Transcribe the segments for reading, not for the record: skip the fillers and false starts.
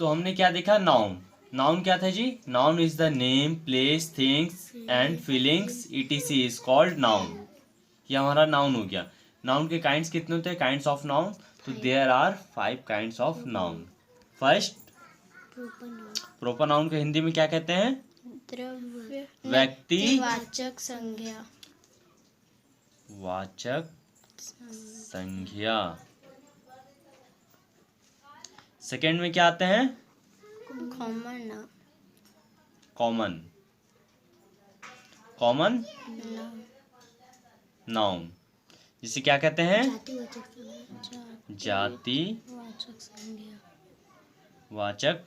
तो हमने क्या देखा, नाउन। नाउन क्या था जी, noun is the name, place, things and feelings etc is called noun. ये हमारा नाउन हो गया। नाउन के काइंड्स कितने होते हैं, काइंड्स ऑफ नाउन? तो there are 5 kinds of noun. First, proper noun को हिंदी में क्या कहते हैं? द्रव्य व्यक्ति वाचक संज्ञा। वाचक संज्ञा। सेकंड में क्या आते हैं? Common noun. Common, common noun noun, जिसे क्या कहते हैं? जाति वाचक संज्ञा। वाचक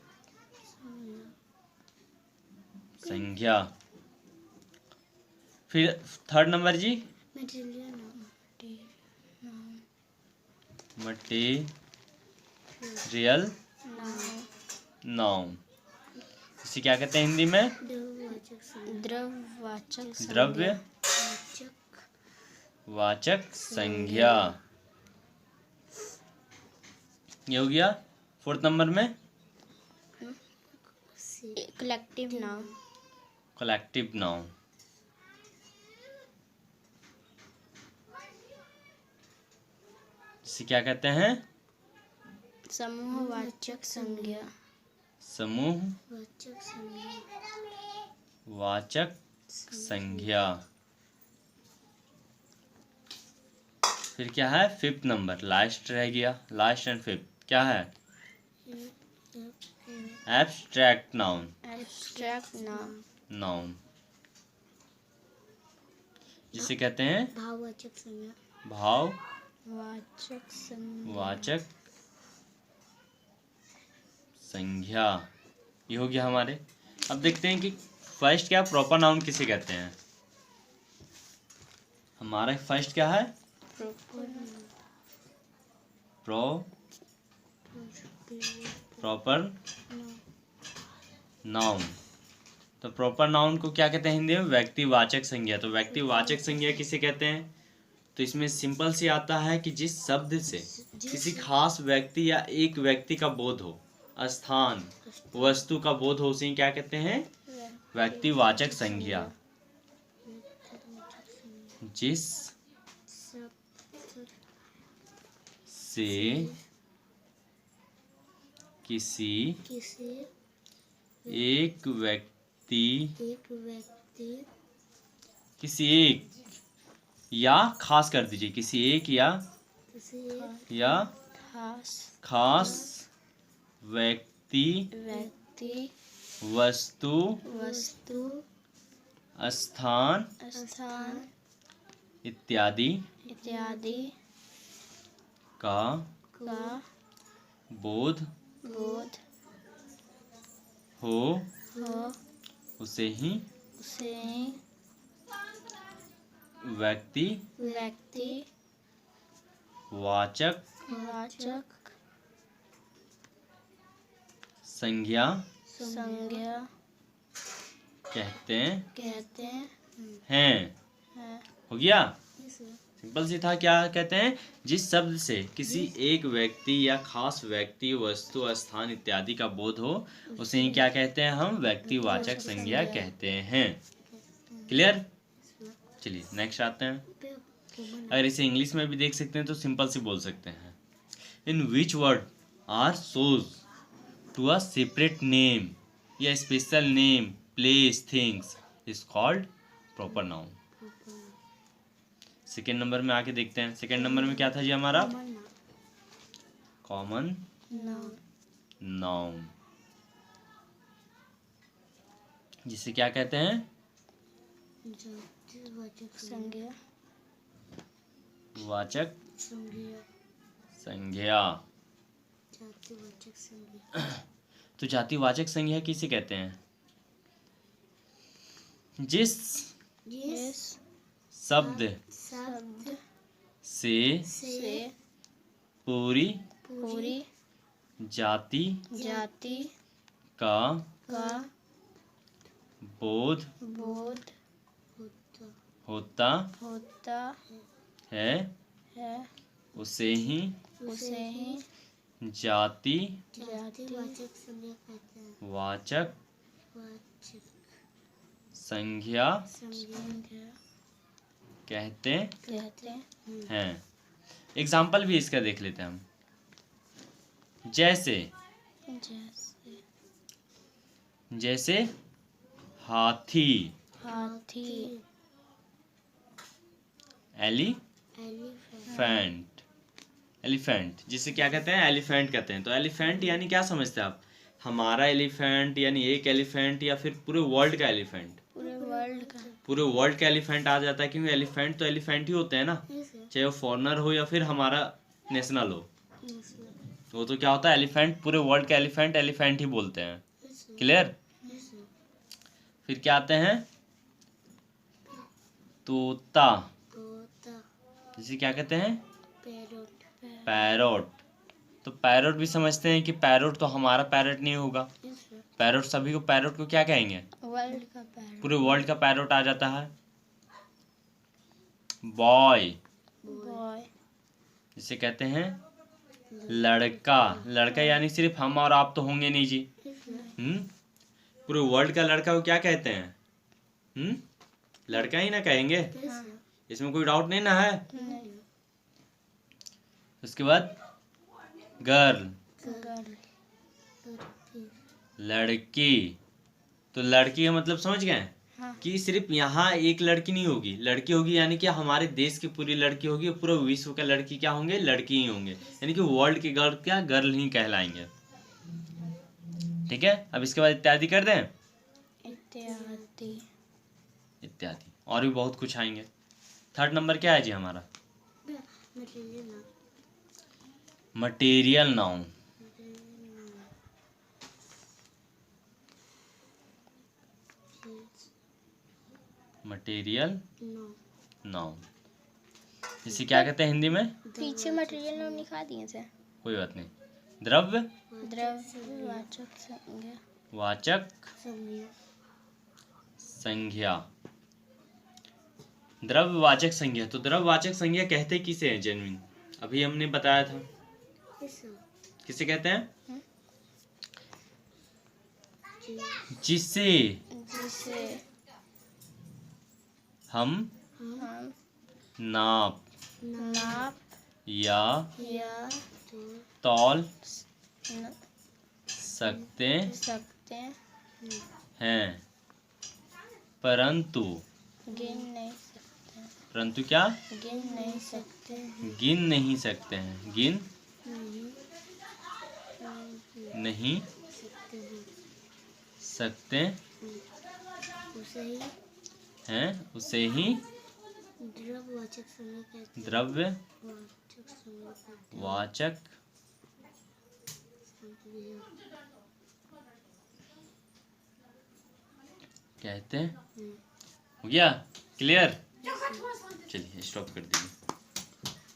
संज्ञा। फिर थर्ड नंबर जी, मटेरियल नाउन, इसे क्या कहते हैं हिंदी में? द्रव्यवाचक द्रव्य वाचक संज्ञा। ये हो गया। फोर्थ नंबर में कलेक्टिव नाउन। कलेक्टिव नाउन, इसे क्या कहते हैं? समूहवाचक संज्ञा। समूह वाचक संज्ञा। फिर क्या है? फिफ्थ नंबर, लास्ट रह गया। लास्ट एंड फिफ्थ क्या है? Abstract noun. Abstract noun. Noun, जिसे कहते हैं? भाववाचक संज्ञा। भाव वाचक संज्ञा। वाचक संज्ञा। ये हो गया हमारे। अब देखते हैं कि फर्स्ट क्या, प्रॉपर नाउन किसे कहते हैं? हमारा फर्स्ट क्या है? Proper noun. तो प्रॉपर नाउन को क्या कहते हैं हिंदी में? व्यक्तिवाचक संज्ञा। तो व्यक्तिवाचक संज्ञा किसे कहते हैं? तो इसमें सिंपल सी आता है कि जिस शब्द से किसी खास व्यक्ति या एक व्यक्ति का बोध हो, स्थान, वस्तु का बोध हो, उसे क्या कहते हैं? व्यक्तिवाचक संज्ञा। जिस से किसी एक व्यक्ति किसी एक या खास कर दीजिए, किसी एक या खास व्यक्ति वस्तु स्थान इत्यादि का बोध हो, उसे ही व्यक्ति वाचक संज्ञा कहते हैं। हो गया। सिंपल सी था। क्या कहते हैं? जिस शब्द से किसी एक व्यक्ति या खास व्यक्ति, वस्तु, स्थान इत्यादि का बोध हो, उसे ही क्या कहते हैं? हम व्यक्तिवाचक संज्ञा कहते हैं। क्लियर? चलिए नेक्स्ट आते हैं। अगर इसे इंग्लिश में भी देख सकते हैं तो सिंपल से बोल सकते हैं, in which word are shows to a separate name या special name, place, things is called proper noun. Second number में आके देखते हैं। सेकेंड नंबर में क्या था जी हमारा? कॉमन नाउन, जिसे क्या कहते हैं? वाचक संज्ञा। तो जातिवाचक संज्ञा किसे कहते हैं? जिस शब्द से पूरी जाति का बोध होता है, उसे ही जाति जातिवाचक संज्ञा कहते हैं। वाचक वाचक संज्ञा संज्ञा कहते कहते हैं। एग्जाम्पल भी इसका देख लेते हैं हम। जैसे जैसे जैसे हाथी, हाथी, एलिफेंट। एलिफेंट जिसे क्या कहते हैं? एलिफेंट कहते हैं। तो एलिफेंट यानी क्या समझते हैं आप? हमारा एलिफेंट यानी एक एलिफेंट, या फिर पूरे वर्ल्ड का एलिफेंट? पूरे वर्ल्ड का। पूरे वर्ल्ड का एलिफेंट आ जाता है, क्योंकि एलिफेंट तो एलिफेंट ही होते हैं ना, चाहे वो फॉरेनर हो या फिर हमारा नेशनल हो। वो तो क्या होता है? एलिफेंट, पूरे वर्ल्ड का एलिफेंट एलिफेंट ही बोलते हैं। क्लियर? फिर क्या आते हैं? तोता, जिसे क्या कहते हैं? Parrot, parrot. तो पैरोट भी समझते हैं कि पैरोट तो हमारा पैरोट नहीं होगा। पैरोट सभी को, पैरोट को क्या कहेंगे? वर्ल्ड का पैरोट, पूरे वर्ल्ड का पैरोट आ जाता है। बॉय, बॉय, जिसे कहते हैं लड़का। लड़का यानी सिर्फ हम और आप तो होंगे नहीं जी। पूरे वर्ल्ड का लड़का को क्या कहते हैं? लड़का ही ना कहेंगे, इसमें कोई डाउट नहीं ना है। उसके बाद गर्ल, गर्ल, लड़की। तो लड़की का मतलब समझ गए? हाँ। कि सिर्फ यहाँ एक लड़की नहीं होगी, लड़की होगी यानी कि हमारे देश की पूरी लड़की होगी, पूरे विश्व का लड़की क्या होंगे? लड़की ही होंगे, यानी कि वर्ल्ड के गर्ल क्या? गर्ल ही कहलाएंगे। ठीक है, अब इसके बाद इत्यादि कर दें। इत्यादि, इत्यादि और भी बहुत कुछ आएंगे। थर्ड नंबर क्या है जी हमारा? Material noun. मटेरियल नाउन इसे क्या कहते हैं हिंदी में? पीछे मटेरियल नाउन लिखा दिए थे। कोई बात नहीं। द्रव्य, द्रव्यवाचक संज्ञा, वाचक संज्ञा। द्रव्यवाचक संज्ञा। तो द्रव्यवाचक संज्ञा कहते किसे हैं जेन्युइन? अभी हमने बताया था। किसे कहते हैं? जिसे जिसे हम नाप नाप या या तौल न सकते सकते हैं, परंतु गिन नहीं सकते, परंतु क्या? गिन नहीं सकते, गिन नहीं सकते हैं। गिन नहीं सकते हैं, उसे ही द्रव्यवाचक संज्ञा कहते हैं। द्रव्यवाचक कहते हैं। हो गया क्लियर? चलिए स्टॉप कर दीजिए।